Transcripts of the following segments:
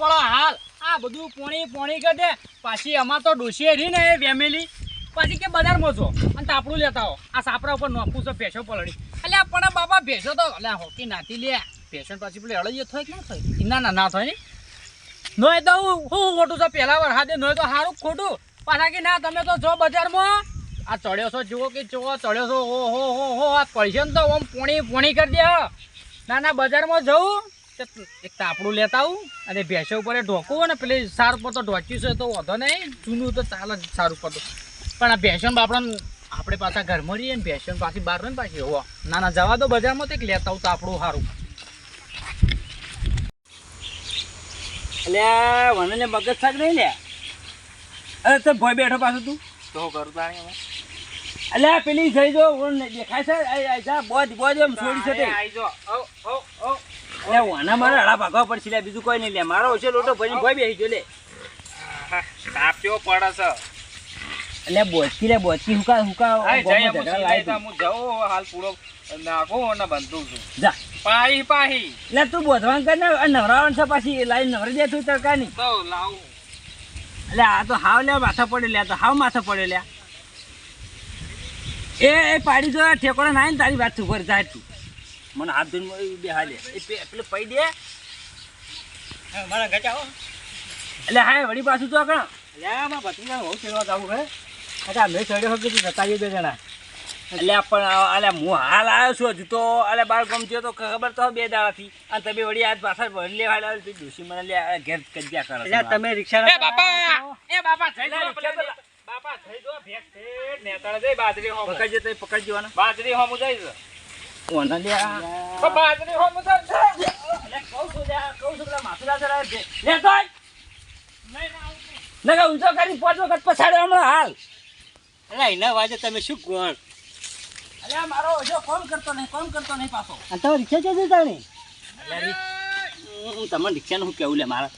પડો હાલ આ બધું પોણી કરે પાછી અમાર તો ડોશી રહી ને એ ફેમિલી પછી કે બજારમાં છો અને તાપડું લેતા હો આ સાપરા ઉપર નોખું છે ભેંસો પલડી એટલે પણ બાપા ભેંસો તો એટલે હોકી નાતી લે ભેંસો પાછી પેલી અળઈએ થાય કે ના થાય ના થાય ને નોય તો હું ખોટું છે પહેલા વાર હાથે નોય તો સારું ખોટું પાછા કે ના તમે તો જો બજારમાં આ ચડ્યો છો જુઓ કે જુઓ ચડ્યો છો હો આ પૈસે ને તો આમ પોણી કરી દે ના બજારમાં જવું એક તાપડું લેતા આવું અને ભેંસો ઉપર ઢોકવું ને પેલી સાર પર તો ઢોક્યું છે તો વધો નહીં જૂનું તો ચાલે સારું પડતું પણ આ ભેંસો બાપડાને આપણે પાછા ઘરમાં રહીએ ને ભેંસો પાછી બહાર ને પાછી હો ના જવા દો બજારમાં તો એક લેતા આવું તાપડું સારું એટલે મને મગજ શાક નહીં લે અરે તો ભોય બેઠો પાછું તું તો કરતા એટલે પેલી જઈ જો દેખાય છે બોજ એમ છોડી છે એટલે વાના મારે હડા ભાગવા પડશે લે બીજું કોઈ નહીં લે મારો ઓછો લોટો ભરી ભોય બેસી જો લે તાપ કેવો પડે છે એટલે બોચકી હુકા હું જાઉં હાલ પૂરો નાખો ને બનતું છું જા પાહી એટલે તું બોધવાન કર ને નવરાવન છે પાછી લાઈન નવરી દે તું તડકા ની તો લાવું એટલે આ તો હાવ લે માથા પડે લે તો હાવ માથા પડે લે એ પાડી જો ઠેકોડા ના ને તારી વાત ઉપર જાય તું મને હાથ ધોઈને બે હાલે એ પેલું પૈ દે મારા ગચાઓ એટલે હા વળી પાછું તો કણ એટલે આમાં ભત્રીજા બહુ ચડવા જવું હે અચ્છા મેં ચડ્યો હતો કે જતા બે જણા એટલે પણ અલે હું હાલ આવ્યો છું હજુ તો અલે બાર ગમજો તો ખબર તો બે દાડાથી અને તમે વળી આજ પાછળ ભરી લેવા આવ્યો ડોસી મને લે ઘેર કજ્યા કરો એટલે તમે રિક્ષા એ બાપા થઈ જાઓ બાપા થઈ જો ભેક છે નેતાળે જઈ બાજરી હો પકડજે તો પકડજો ને બાજરી હો મુ જઈશ ઓના લે તો બાજરી હો મુ જઈશ એટલે કહું છું માથુરા ચડા લે તો નહીં ના ઊંચો કરી 5 વખત પછાડ્યો હમણાં હાલ એટલે એના વાજે તમે શું ગોળ અલ્યા મારો ઓછો કોમ કરતો નહીં પાછો આ તો રિક્ષા છે જતા ને હું તમને રિક્ષા નું કેવું લે મારા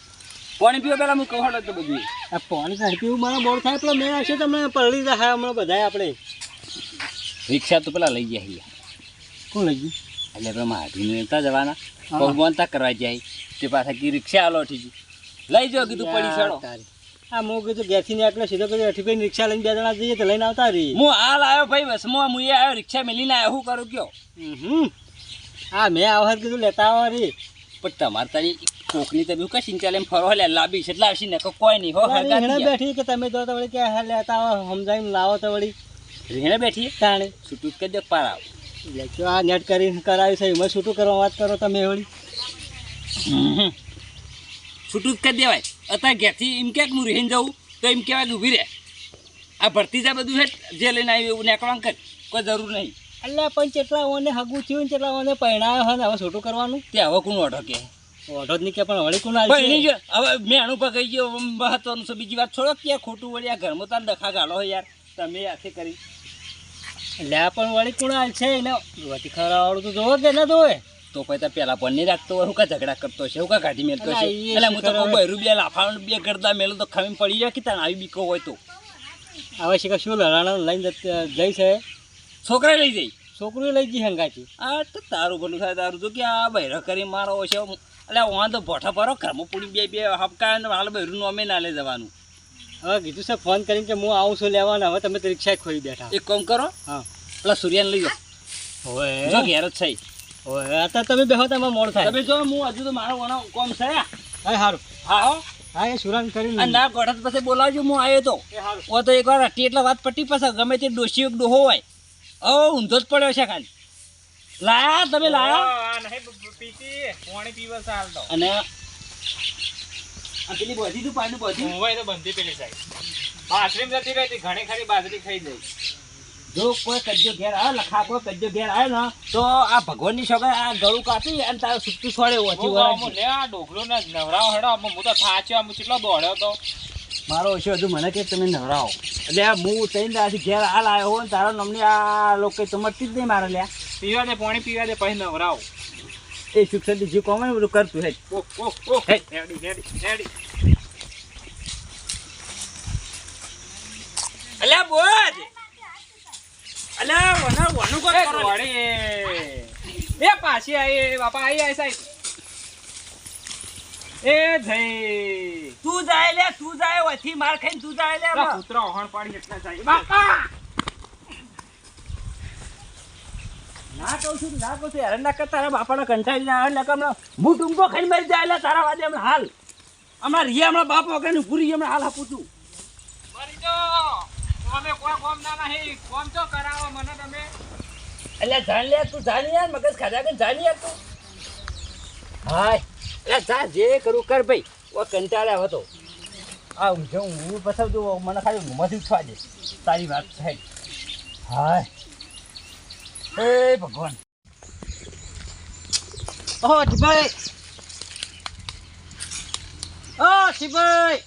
પાણી પીવો પેલા હું કહું તો બધું આ પાણી પીવું મારા બોર થાય પેલો મેં હશે તમને પલળી રહ્યા હમણાં બધા આપણે રિક્ષા તો પેલા લઈ ગયા કોણ લઈ ગયું એટલે પેલા હાથીને લેતા જવાના ભગવાનતા કરવા જાય તે પાછા કી રિક્ષા આલો ઠીક લઈ જાઓ કીધું પડી ચડો હા હું કીધું ઘેરથી ને એટલે સીધો કરી અઠી ભાઈ રિક્ષા લઈને બે જણા જઈએ તો લઈને આવતા રહી હું હાલ આવ્યો ભાઈ બસમાં હું આવ્યો રિક્ષા મેલીને આવ્યો શું કરું કયો હા મેં આવા કીધું લેતા આવા રી પણ તમારે તારી કોકની તમે કઈ સિંચાલ એમ ફરવા લે લાવી છે એટલે આવશે ને કોઈ નહીં હો બેઠી કે તમે જો તો વળી ક્યાં લેતા આવો સમજાવીને લાવો તો વળી રેણે બેઠી તાણે છૂટું કરી દે પાર આવો એટલે આ નેટ કરીને કરાવી છે એમાં છૂટું કરવા વાત કરો તમે વળી છૂટું જ કરી દેવાય અત્યારે ઘેરથી એમ ક્યાંક હું રહીને જાઉં તો એમ કહેવાય ઊભી રહે આ ભરતી જા બધું છે જે લઈને આવી એવું નેકળવાનું કર કોઈ જરૂર નહીં એટલે પણ કેટલા ઓને હગું થયું ને કેટલા ઓને પહેણાયો હોય ને હવે છોટું કરવાનું તે હવે કોણ ઓઢો કે ઓઢો જ નહીં કે પણ વળી કોણ આવી ગયો હવે મેં આનું પર કહી ગયો મહત્વનું છે બીજી વાત છોડો કે ખોટું વળી આ ઘરમાં તાર ડખા ગાળો હોય યાર તમે હાથે કરી એટલે પણ વળી કોણ હાલ છે એને જોવાથી ખરાવાળું તો જોવો કે ના જોવે તો પછી પેલા પણ નહીં રાખતો હોય હું કા ઝઘડા કરતો છે હું કા કાઢી મેલતો છે એટલે હું તો બહેરું બે લાફાનું બે કરતા મેલું તો ખમી પડી જાય કે તને આવી બીકો હોય તો હવે શીખા શું લડાણા લઈને જઈ છે છોકરા લઈ જઈ છોકરી લઈ જઈ હંગાથી આ તો તારું ભલું થાય તારું તો કે આ બહેરો કરી મારો છે એટલે વાં તો ભોઠા પરો ઘરમાં પૂરી બે હપકા હાલ બહેરું અમે ના લઈ જવાનું હવે કીધું છે ફોન કરીને કે હું આવું છું લેવાના હવે તમે તો રિક્ષા ખોઈ બેઠા એક કામ કરો હા પેલા સૂર્યાને લઈ જાઓ હવે જો ઘેર જ છે ઓય आता તમે બેહો તમે મોડ થાય તમે જો હું હજુ તો મારો વણો કોમ છે હા હારું હા હા એ સુરાન કરી ના ગોઠત પછી બોલાવજો હું આવ્યો તો એ હારું ઓ તો એકવાર અટી એટલે વાત પટ્ટી પછી ગમે તે ડોશી એક ડોહો હોય ઓ ઊંધો જ પડ્યો છે ખાલી લાયા તમે લાયા નહીં પીતી પાણી પીવા ચાલ તો અને આ પેલી બધી તું પાણી બધી હોય તો બંધી પેલી સાઈડ બાજરી જતી રહી ઘણી ખરી બાજરી ખાઈ જાય જો કોઈ કજ્જો ઘેર આવે લખા કોઈ કજ્જો ઘેર આવે ને તો આ ભગવાનની સગાઈ આ ગળું કાપી અને તારે સુટ્ટું છોડે ઓછી વાર લે આ ડોકલો ને નવરાવ હેડો હું તો થાચ્યો હું કેટલો દોડ્યો તો મારો ઓછો હજુ મને કે તમે નવરાવો એટલે હું ત્રણ દાથી ઘેર હાલ આવ્યો હોય ને તારા નમની આ લોકો તમારતી જ નહીં મારે લ્યા પીવા દે પાણી પીવા દે પછી નવરાવો એ શિક્ષણ જે કોમ ને બધું કરતું હે અલ્યા બોલ અલ્યા વનું કોણ કરો વળી એ પાછી આઈ બાપા આઈ સાહેબ એ જય તું જાય લે તું જાય ઓથી માર ખાઈને તું જાય લે કૂતરો ઓહણ પાડી એટલે જાય બાપા ના કહું છું હેરાન ના કરતા તારા બાપાને કંટાળી ના આવે નકર હમણાં હું ટૂંકો ખાઈને મરી જાય એટલે તારા વાદે હમણાં હાલ હમણાં રિયા હમણાં બાપ વગરની પૂરી હમણાં હાલ આપું છું મરી જો તમે કોઈ કોમ ના નહીં કોમ તો કરાવો મને તમે એટલે જાણ લે તું જાણી યાર મગજ ખાધા કે જાણી યાર તું હાય એટલે જા જે કરું કર ભાઈ ઓ કંટાળ્યા હતો આ ઊંઝો હું પછી તું મને ખાલી ઊંઘમાંથી ઉઠવા દે તારી વાત છે હાય એ ભગવાન ઓ શિભાઈ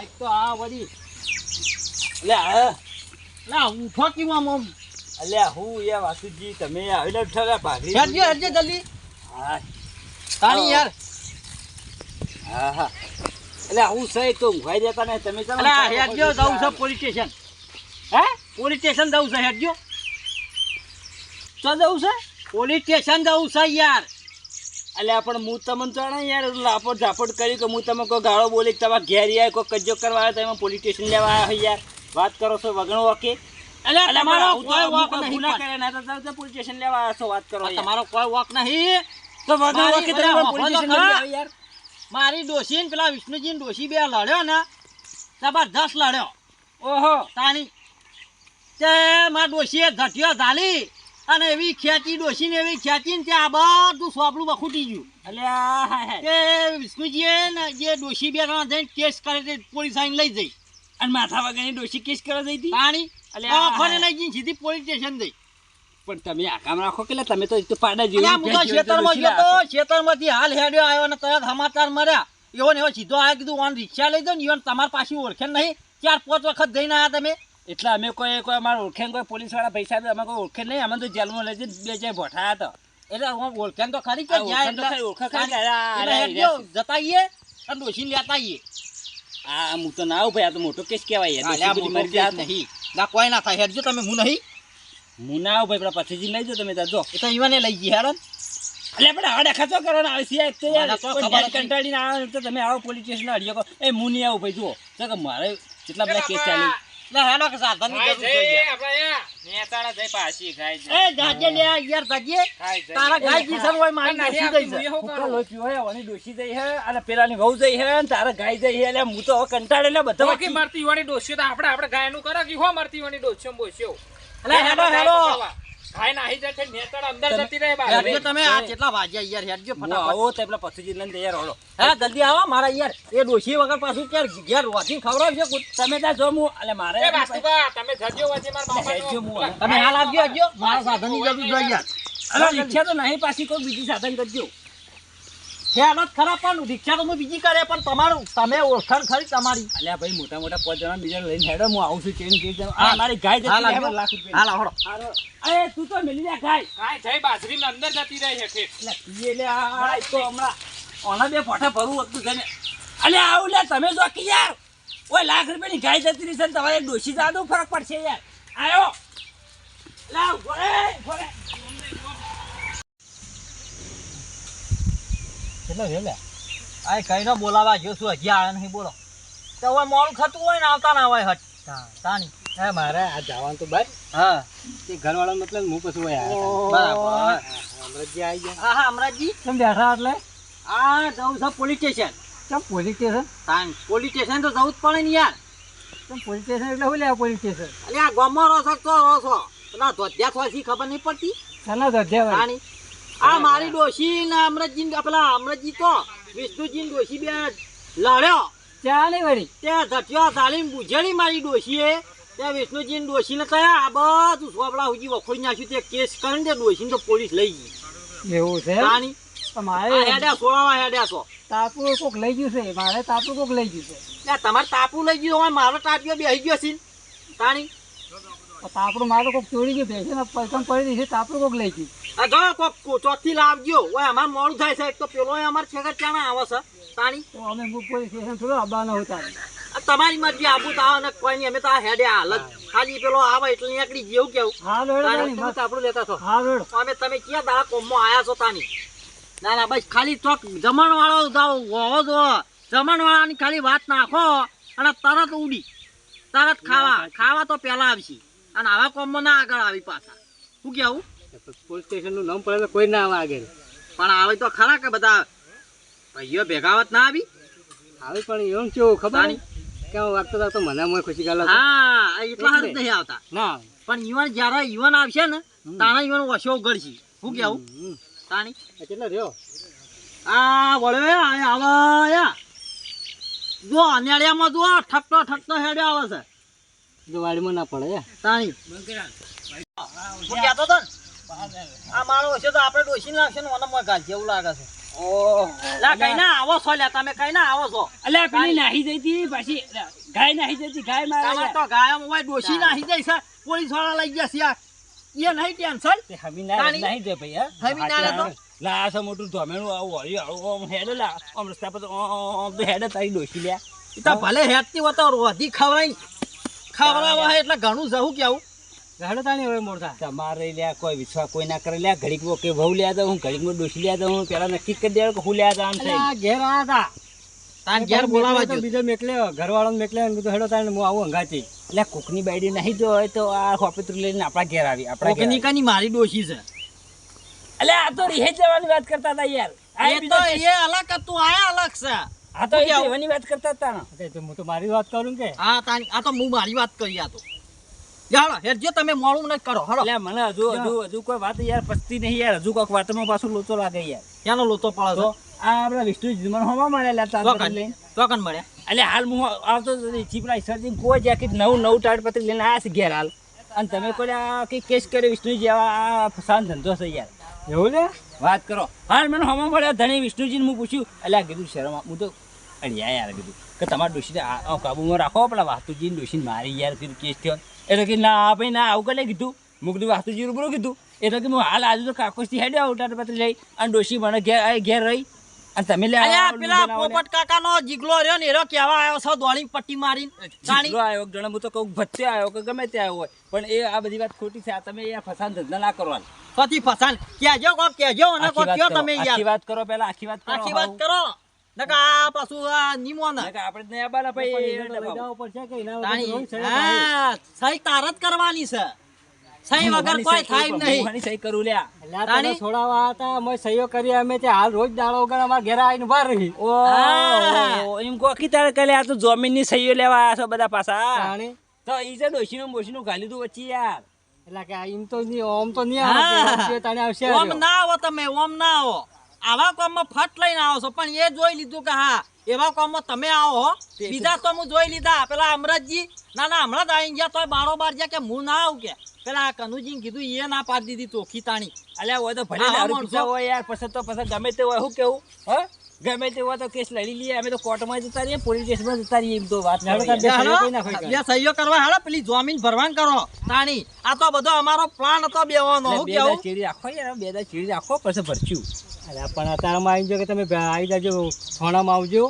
એક તો આ વળી એટલે ઉઠો કેમ આમ અલ્યા હું યાર વાસુજી તમે આવીને ઉઠાવ્યા ભાગરી હેડજો જલ્દી હા તાણી યાર હા હા એટલે હું સહી તો ઊંઘાઈ દેતા ને તમે ચાલો હેડજો જવું છે પોલીસ સ્ટેશન પોલીસ સ્ટેશન જવું છે હેડજો તો જવું છે પોલીસ સ્ટેશન જવું છે યાર અલ્યા પણ હું તમને જાણે યાર લાપડ ઝાપડ કર્યું કે હું તમે કોઈ ગાળો બોલી તમારા ઘેર યાર કોઈ કજ્જો કરવા આવ્યો તમે પોલીસ સ્ટેશન લેવા આવ્યા યાર વાત કરો છો વગણો વકે તમારો કોઈ વોક નહીં ગુના કરે ના તો પોલીસ સ્ટેશન લેવા આવ્યા છો વાત કરો તમારો કોઈ વોક નહીં તો વગણો વકે તમે પોલીસ સ્ટેશન લેવા યાર મારી ડોશી ને પેલા વિષ્ણુજી ને ડોશી બે લડ્યો ને જબરદસ્ત લડ્યો ઓહો તાની તે મારા ડોશીએ ધટ્યો ઝાલી અને એવી ખેંચી ડોશીને એવી ખેંચીને ત્યાં બધું સોપડું બખૂટી ગયું અલ્યા તે વિષ્ણુજીએ ને જે ડોશી બે જણા જઈને કેસ કરે તે પોલીસ આવીને લઈ જઈ અને માથા વગરની ડોશી કેસ કરવા જઈ હતી પાણી અલ્યા આખોને લઈ જઈને સીધી પોલીસ સ્ટેશન જઈ પણ તમે આ કામ રાખો કે તમે તો પાડા અલ્યા હું તો ખેતરમાં ગયો તો ખેતરમાંથી હાલ હેડ્યો આવ્યો ને તરત સમાચાર મળ્યા એવો ને એવો સીધો આવ્યો કીધું ઓન રિક્ષા લઈ દો ને એવો તમારી પાછી ઓળખે નહીં 4-5 વખત જઈને આવ્યા તમે એટલે અમે કોઈ અમારે ઓળખે કોઈ પોલીસ વાળા પૈસા અમે કોઈ ઓળખે નહીં અમે તો જેલમાં લઈ જઈને બે જાય ભોઠાયા હતા એટલે હું ઓળખેન તો ખરી કે જતા આવીએ અને ડોશીને લેતા આવીએ આ હું તો ના આવું ભાઈ આ તો મોટો કેસ કહેવાય નહીં ના કોઈ ના થાય હેડજો તમે હું નહીં હું ના આવું ભાઈ પેલા પછીજી લઈ જાઓ તમે ત્યાં જો એ તો ઈવાને લઈ જઈએ હેડન એટલે પણ હવે ખાચો કરવાનો આવે છે એક તો યાર મને તો ખબર હતી. કંટાળીને આવે તો તમે આવો પોલીસ સ્ટેશન અડીયો એ હું નહીં આવું ભાઈ જુઓ તો કે મારે કેટલા બધા કેસ ચાલી એટલે હેડો કે સાધનની જરૂર છે યાર. એ જાજે લે યાર જાજે તારા ગાય જીસન હોય મારી ડોશી ગઈ છે ફૂકા લોહી પીવો હે ઓની ડોશી જઈ હે અને પેલાની વહુ જઈ હે અને તારા ગાય જઈ હે એટલે હું તો હવે કંટાળેલા બધા બાકી મરતી વાળી ડોસ્યો તો આપણે ગાયનું કરો કે હો મરતી વાળી ડોસ્યો બોસ્યો એટલે હેડો ગાય નાહી જાય છે નેતર અંદર જતી રહે હેડજો બાર તમે આ કેટલા વાગ્યા યાર હેડજો હું ફટાફટ આવો તો પેલા પછીજી લઈને તૈયાર હોલો હા જલ્દી આવો મારા યાર એ ડોશી વગર પાછું ક્યારે ઘેર વાંચીને ખવડાવજો તમે ત્યાં જો હું એટલે મારે એ વાસ્તુકા તમે જજો વચ્ચે મારા હેડજો હું બાપા તમે હાલ આવજો મારા સાધનની જરૂર જોઈએ યાર અરે રિક્ષા તો નહીં પાછી કોઈ બીજી સાધન કરજો ખ્યાલ જ ખરાબ પણ રિક્ષા તો હું બીજી કરે પણ તમારું તમે ઓળખાણ ખરી તમારી અલ્યા ભાઈ મોટા મોટા 5 જણા બીજા લઈને હેડો હું આવું છું ચેન કરી આ મારી ગાય જતી રહે હાલ લાખ રૂપિયા હાલ આવડો એ તું તો મિલી જા ગાય ગાય જઈ બાજરીની અંદર જતી રહી છે ઠેઠ. એટલે પીએ લે આ તો હમણાં ઓના બે ફોટા ભરવું હતું તને અલ્યા આવું લે તમે જો કે યાર ઓય લાખ રૂપિયાની ગાય જતી રહી છે ને તમારે ડોશી જાદુ ફરક પડશે યાર આયો લાવ ગોળે ગોળે કેટલો છે લે આ કઈ ન બોલાવા જો શું હજી આવે નહીં બોલો તો હવે મોડું થતું હોય ને આવતા ના હોય હટ તાની હે મારે આ જવાનું તો ભાઈ હા તે ઘરવાળા મતલબ હું પછી હોય બરાબર અમરજી આવી ગયા હા હા અમરાજી કેમ બેઠા એટલે આ જવું છે પોલીસ સ્ટેશન કેમ પોલીસ સ્ટેશન તાન પોલીસ સ્ટેશન તો જવું જ પડે ને યાર કેમ પોલીસ સ્ટેશન એટલે શું લેવા પોલીસ સ્ટેશન અલે આ ગામમાં રહો છો તો રહો છો પેલા ધોધ્યા થોડી ખબર નહીં પડતી શાના ધોધ્યા તાની આ મારી ડોશી ને અમરજી પેલા અમરજી તો વિષ્ણુજી ને ડોશી બે લડ્યો ચા નહીં વળી તે ધટ્યો તાલીમ બુજેડી મારી ડોશીએ તે વિષ્ણુજી ને ડોશીને કયા આ બધું સોપડા સુધી વખોડી નાખ્યું તે કેસ કરીને તે ડોશીને તો પોલીસ લઈ ગઈ એવું છે તાની મારે હેડ્યા સોળાવા હેડ્યા છો તાપુ કોક લઈ ગયું છે મારે તાપુ કોક લઈ ગયું છે એટલે તમારે તાપુ લઈ ગયું હોય મારો ટાટિયો બેસી ગયો છે તાણી તાપડું મારે કોક ચોરી ગયું ભેંસે પૈસા પડી રહી છે તાપડું કોક લઈ ગયું આ જો કોક ચોથી લાવજો ઓય અમાર મોડું થાય છે એક તો પેલો અમાર છેગર ચાણા આવે છે તાણી તો અમે પોલીસ સ્ટેશન થોડો આવવાના હોતા આ તમારી મરજી આબુ તો આવે ને કોઈ નહીં અમે તો આ હેડે હાલત ખાલી પેલો આવે એટલે નીકળી જેવું કેવું હા તાણી તમે તાપડું લેતા છો હા રોડ અમે તમે ક્યાં દાડા કોમમાં આયા છો તાની ના ના બસ ખાલી ચોક જમણવાળો જાવ હોવો જો જમણવાળાની ખાલી વાત નાખો અને તરત ઉડી તરત ખાવા તો પહેલા આવશે અને આવા કોમમાં ના આગળ આવી પાછા શું કેવું પોલીસ સ્ટેશનનું નામ પડે તો કોઈ ના આવે આગળ. પણ આવે તો ખરા કે બધા ભાઈઓ ભેગાવત ના આવી આવે પણ એવું કેવું ખબર તાણી? નહીં કે હું વાગતો હતો મને મોય ખુશી ગાલો હા એટલા હાર નહીં આવતા ના પણ ઈવન જ્યારે ઈવન આવશે ને તાણે ઈવન વસો ઉગડશે શું કેવું તાણી કેટલો રહ્યો આ વળે આવે જો અનેડિયામાં જો ઠકતો હેડ્યો આવે છે જો વાડીમાં ના પડે તાણી હું કહેતો તો ને આ મારો હશે તો આપણે ડોસીને લાગશે ને મને મોય ગાલશે એવું લાગે છે ઓહો લા કઈ ના આવો છો લ્યા તમે કઈ ના આવો છો અલ્યા પેલી નાહી જઈતી પાછી ગાય નાહી જઈતી ગાય તમારે મારે તો ગાયમ હોય ડોસી નાહી જાય છે પોલીસ વાળા લઈ ગયા છે યાર એ નહીં ટેન્શન તે હમી ના તાણી? નાહી જાય ભઈ હા હમી ના રહેતો? લા આ મોટું ધોમેણું આવું વાળ્યું આમ હેડે લા આમ રસ્તા પર આમ તો હેડે તારી ડોશી લ્યા એ તો ભલે હેડતી હોય તો રોધી ખવડાવવા હોય એટલે ઘણું જવું કેવું ગાડો તાણી હવે મોરતા તમારે લ્યા કોઈ વિશ્વાસ કોઈ ના કરે લ્યા ઘડીક કે વહુ લ્યા તો હું ઘડીક ડોશી લ્યા તો હું પેલા નક્કી કરી દેવાનું કે હું લ્યા જાણ થઈ આ ઘેર આયા હતા તાન ઘેર બોલાવા તો જો બીજો મેકલ્યો ઘરવાળાને મેકલ્યો ને કીધું હેડો તાણે હું આવું હંગાતી એટલે કોકની બાયડી નહીં જો હોય તો આ હોપેત્રી લઈને આપણા ઘેર આવી આપણા ઘેર કોકની કની મારી ડોશી છે એટલે આ તો રીહે જવાની વાત કરતા હતા યાર આ એ બીજો તો કેસ. એ અલગ હતું આયા અલગ છે આ તો એ રહેવાની વાત કરતા હતા ને. તો હું તો મારી વાત કરું કે હા તાની આ તો હું મારી વાત કરી આ તો જાડો હેડજો તમે મોડું ન કરો હળો એટલે મને હજુ કોઈ વાત યાર પચતી નહીં યાર હજુ કોઈક વાતમાં પાછું લોચો લાગે યાર ક્યાંનો લોતો પડે તો આ આપણા વિષ્ણુ જીવન હોવા મળેલા છે તાર લઈને તો કન મળ્યા એટલે હાલ હું આવતો ચીપડા સર્જી કોઈ જેકેટ નવું તાડપત્રી લઈને આવ્યા છે ઘેર હાલ અને તમે કોઈ આ કઈ કેસ કર્યો વિષ્ણુ જેવા આ ફસાન ધંધો છે યાર એવું લે વાત કરો હાલ મને હમણાં મળ્યા ધણી વિષ્ણુજીને હું પૂછ્યું એટલે આ કીધું શરમ હું તો અડિયા યાર કીધું કે તમારા ડોશીને કાબુમાં રાખો પેલા વાસ્તુજીને ડોશીને મારી યાર કીધું કેસ થયો એટલે કે ના ભાઈ ના આવું કરે કીધું હું કીધું વાસ્તુજી રૂબરૂ કીધું એટલે કે હું હાલ આજુ તો કાકોસથી હેડ્યો તાડપત્રી લઈ અને ડોશી મને ઘેર રહી અને તમે લે અલ્યા પેલા પોપટ કાકાનો જીગલો રહ્યો ને એરો કેવા આવ્યો છે દોડી પટ્ટી મારી જાણી આવ્યો જણા હું તો કહું ભત્તે આવ્યો કે ગમે તે આવ્યો હોય પણ એ આ બધી વાત ખોટી છે આ તમે યાર ફસાન ધંધા ના કરવાનું પતિ ફસાન કેજો કોક કેજો અને કોક કયો તમે આખી યાર વાત કરો પેલા આખી વાત કરો આખી વાત કરો નકા આ પાછું આ નિમો ના નકર આપણે નહીં આવવાના ભાઈ જવું પડશે કે એના તાણી વગર હા સહી તાર જ કરવાની છે સહી વગર કોઈ થાય એમ નહીં મોહાની સહી કરું લ્યા એટલે તાણી? તને છોડાવવા હતા અમે સહીઓ કરી અમે તે હાલ રોજ દાડો વગર અમારા ઘરે આવીને ઉભા રહી ઓ એમ કોકી તારે કલે આ તો જમીનની સહીઓ લેવા આવ્યા છો બધા પાછા તાણી? તો ઈ છે ડોશીનું બોશીનું ગાલ્યું તું વચ્ચે યાર એટલે કે આ એમ તો નહીં ઓમ તો નહીં હા. આવે તાણે આવશે ઓમ ના આવો તમે ઓમ ના આવો આવા કામમાં ફટ લઈને આવો છો પણ એ જોઈ લીધું કે હા એવા કામમાં તમે આવો હો બીજા તો હું જોઈ લીધા પેલા અમરતજી ના હમણાં જ આવી ગયા તો બારોબાર જ્યાં કે હું ના આવું કે પેલા કનુજી કીધું એ ના પાડી દીધી ચોખ્ખી તાણી અલ્યા હોય તો ભલે હા, દારૂ માણસો. પીતા હોય યાર પછી તો પછી ગમે તે હોય શું કેવું હા ગમે તે હોય તો કેસ લડી લઈએ અમે તો કોર્ટમાં જતા રહીએ પોલીસ સ્ટેશનમાં જતા રહીએ એમ તો વાત હેડો કરો તાર યાર. બે સહીઓ કરી નાખો એક વાર. બે સહીઓ કરવા હાલો પેલી જમીન ભરવાન કરો તાણી આ તો બધો અમારો પ્લાન હતો બેવાનો એટલે હું બે દાડા કેવું ચીડી રાખો યાર બે દાડા ચીડી રાખો પછી ભરચ્યું અલ્યા પણ અત્યારમાં આવી જાઓ કે તમે આવી જાજો થોણામાં આવજો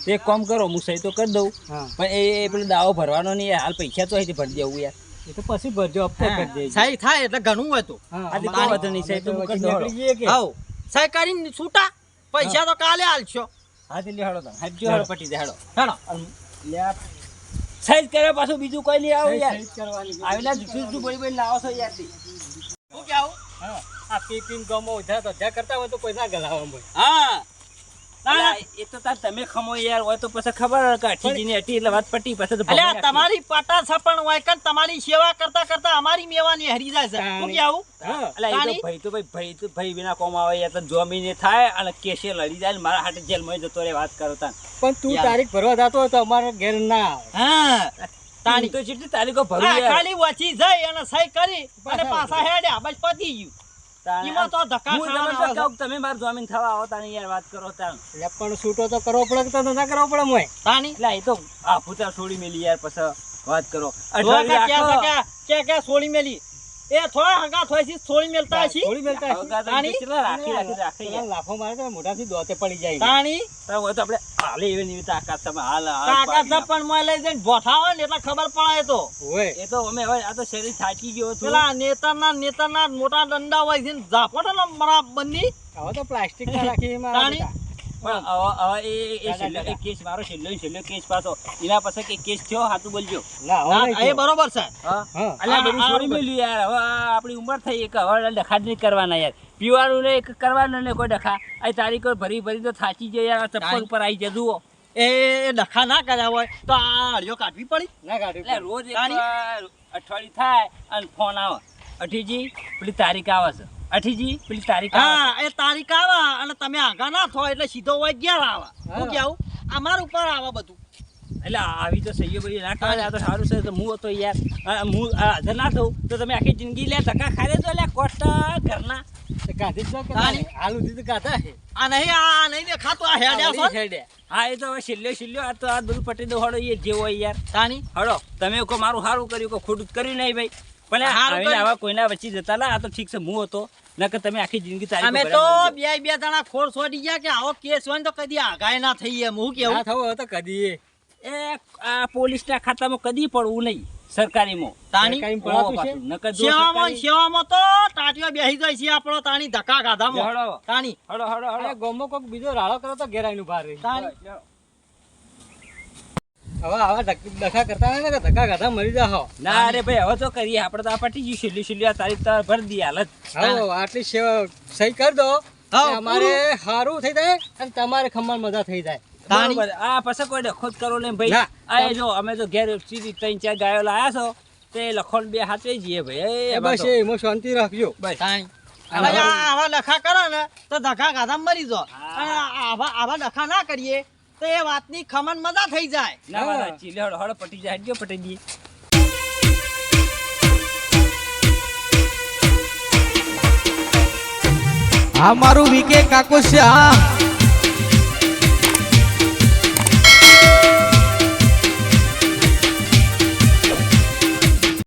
એક કામ કરો હું સહી તો કરી દઉં હા પણ એ પેલો દાવો ભરવાનો નહીં યાર. હાલ પૈસા તો અહીંથી ભરી દેવું યાર એ તો પછી ભરજો હપ્તો કરી દેજો સહી થાય એટલે ઘણું હોય તો હા આ તો અમારે કોઈ વાંધો નહીં, સહી તો હું કરી દઉં. નીકળી જઈએ કે હાઉ સહી કરીને છૂટા પૈસા તો કાલે આલશો હા તે લ્યો હેડો તમે હાજો હેડો પટી જાય હેડો હેડો લ્યા સાઈઝ કરે પાછું બીજું કોઈ નહીં આવું યાર સહી જ કરવાની છે. આવેલા જુઠું બોલી બોલી લાવો છો યાર થી. હું કેવું હા આ પી પીને ગમો ઉધા તો જ્યાં કરતા હોય તો કોઈ ના ગલાવા હોય હા અલ્યા, એ તો તાર તમે ખમો યાર હોય તો પછી ખબર કે અઠીજીની અઠી એટલે વાત પટી પછી તો અલ્યા ભમાઈ તમારી પાટા છપણ હોય કે તમારી સેવા કરતા કરતા અમારી મેવાની હરી જાય છે હું કેવું હા અલ્યા, એ તો ભાઈ તો ભાઈ વિના કોમ આવે યાર તો જોમીને થાય અને કેસે લડી જાય ને મારા હાથે જેલમાં જતો રે વાત કરો તાન પણ તું યાર. તારીખ ભરવા જતો હોય તો અમારા ઘેર ના આવે હા તાણી તો જેટલી તારીખો ભરું હા, યાર ખાલી વચી જઈ અને સહી કરી અને પાછા હેડ્યા બસ પતી ગયું તાણે એમાં તો ધક્કા હું તમને ખાવાના તો કહું કે તમે માર જોમીન થવા આવો તાણી યાર વાત કરો તાણ એટલે પણ છૂટો તો કરવો પડે કે તો ના કરવો પડે મોય તાણી એટલે એ તો આ ભૂતા છોડી મેલી યાર પછી વાત કરો જોવા અઠવાડિયું કે રાખો. કે સોળી મેલી એ થોડા હગા થોય છે થોડી મેલતા છે થોડી મેલતા હવે ગાતા તાણી? કેટલા રાખી યાર. લાફો મારે તો મોઢાથી દોતે પડી જાય તાણી તો હવે તો આપણે હાલે એવી ને એવી તાકાત તમે હાલ કાકા પાડી જપણ માં લઈ જઈને ભોઠા હોય ને એટલે ખબર પડે તો ઓય એ તો અમે હવે આ તો શરીર થાકી ગયો છું. પેલા નેતાના મોટા દંડા હોય છે ને ઝાપટ ને મારા બંદી હવે તો પ્લાસ્ટિક ના રાખી મારા તાણી? બેટા. પણ હવે એ છેલ્લો એક કેસ મારો છેલ્લો કેસ પાછો એના પછી કે કેસ થયો હાથું બોલજો. ના હવે ના, નહીં એ બરોબર છે હા હા. અલ્યા બધું આ છોડી મેલ્યું યાર. હવે આ આપણી ઉંમર થઈ એક હવે ડખા જ નહીં કરવાના યાર. પીવાનું ને કરવાનું ને કોઈ ડખા આ તારીખો ભરી તો થાચી જાય યાર. આ ચપ્પલ ઉપર આવી જાય જુઓ. એ ડખા ના કર્યા હોય તો આ હળિયો કાઢવી પડી ના કાઢી એટલે રોજ એક તારી? વાર અઠવાડિયું થાય અને ફોન આવે અઠીજી પેલી તારીખ આવે છે. અઠીજી પેલી તારીખ આવે છે. હા એ તારીખ આવે અને તમે આગા ના થો એટલે સીધો હોય 11 આવે હા. હું કેવું અમાર ઉપર આવે બધું એટલે આવી તો સહીઓ બધી ના કરે. આ તો સારું છે તો હું હતો યાર. હું હાજર ના થઉં તો તમે આખી જિંદગી લે ધક્કા ખાઈ લેજો લે કોટા ઘરના. તો કાઢી જ લો કે તારી? તારી? હાલ સુધી તો કાઢા છે આ નહીં દેખાતું આ હેડ્યા છો હેડે. હા એ તો હવે છેલ્લો આ તો આ બધું પટી દો હળો એ જેવો હોય યાર. તાની હળો તમે કહો મારું સારું કર્યું કે ખોટું જ કર્યું નહીં ભાઈ. પણ આ સારું આવીને કર્યું. આવા કોઈના વચ્ચે જતા લા. આ તો ઠીક છે હું હતો નકર તમે આખી જિંદગી તારીખો અમે ભર્યા તો મરી બે જણા ખોર છોડી ગયા કે આવો કેસ હોય ને તો કદી આગાય ના થઈ એમ હું કેવું ના થવું હવે તો કદી જાય. એ આ પોલીસના ખાતામાં કદી પડવું નહીં સરકારીમાં. તાની સરકારી ઓહો પડાતું છે પાછું. નકર જો સેવામાં સરકારી- સેવામાં તો ટાટીઓ બેસી જાય છે આપણો તાણી ધક્કા ગાધામાં હળો તાણી હળો હળો અરે હળો. ગોમો કોક બીજો રાળો કરો તો ઘેર આવીને ઉભા રહી તાણી હવે આવા ડખા કરતા હોય ને કે ધક્કા ગાધા મરી જાઓ. ના અરે ભાઈ હવે તો કરીએ આપણે તો આ પટી ગયું છેલ્લી આ તારીખ તો ભરી દઈએ હાલત. હવે આટલી સહી કરી દો કે હા, અમારે સારું થઈ જાય અને તમારે ખમણ મજા થઈ જાય. તાણી? બરોબર. આ પછી કોઈ ડખો જ કરો ને ભાઈ. ના. આ જો અમે તો ઘેર સીધી 3-4 ગાયો લાયા છો તે લખોણ બે હાથે જઈએ ભાઈ. એ બસ એમાં શાંતિ રાખજો. બસ તાણી આવા હવે આવા ડખા કરો ને તો ધક્કા ગાધામાં મરી જો હા. અને આવા ડખા ના કરીએ તો એ વાતની ખમણ મજા થઈ જાય ના હા. વાલા ચીલે હળો હળો પટી જાય હટજો પટી દઈએ. આ મારું વીકે કાકો છે હા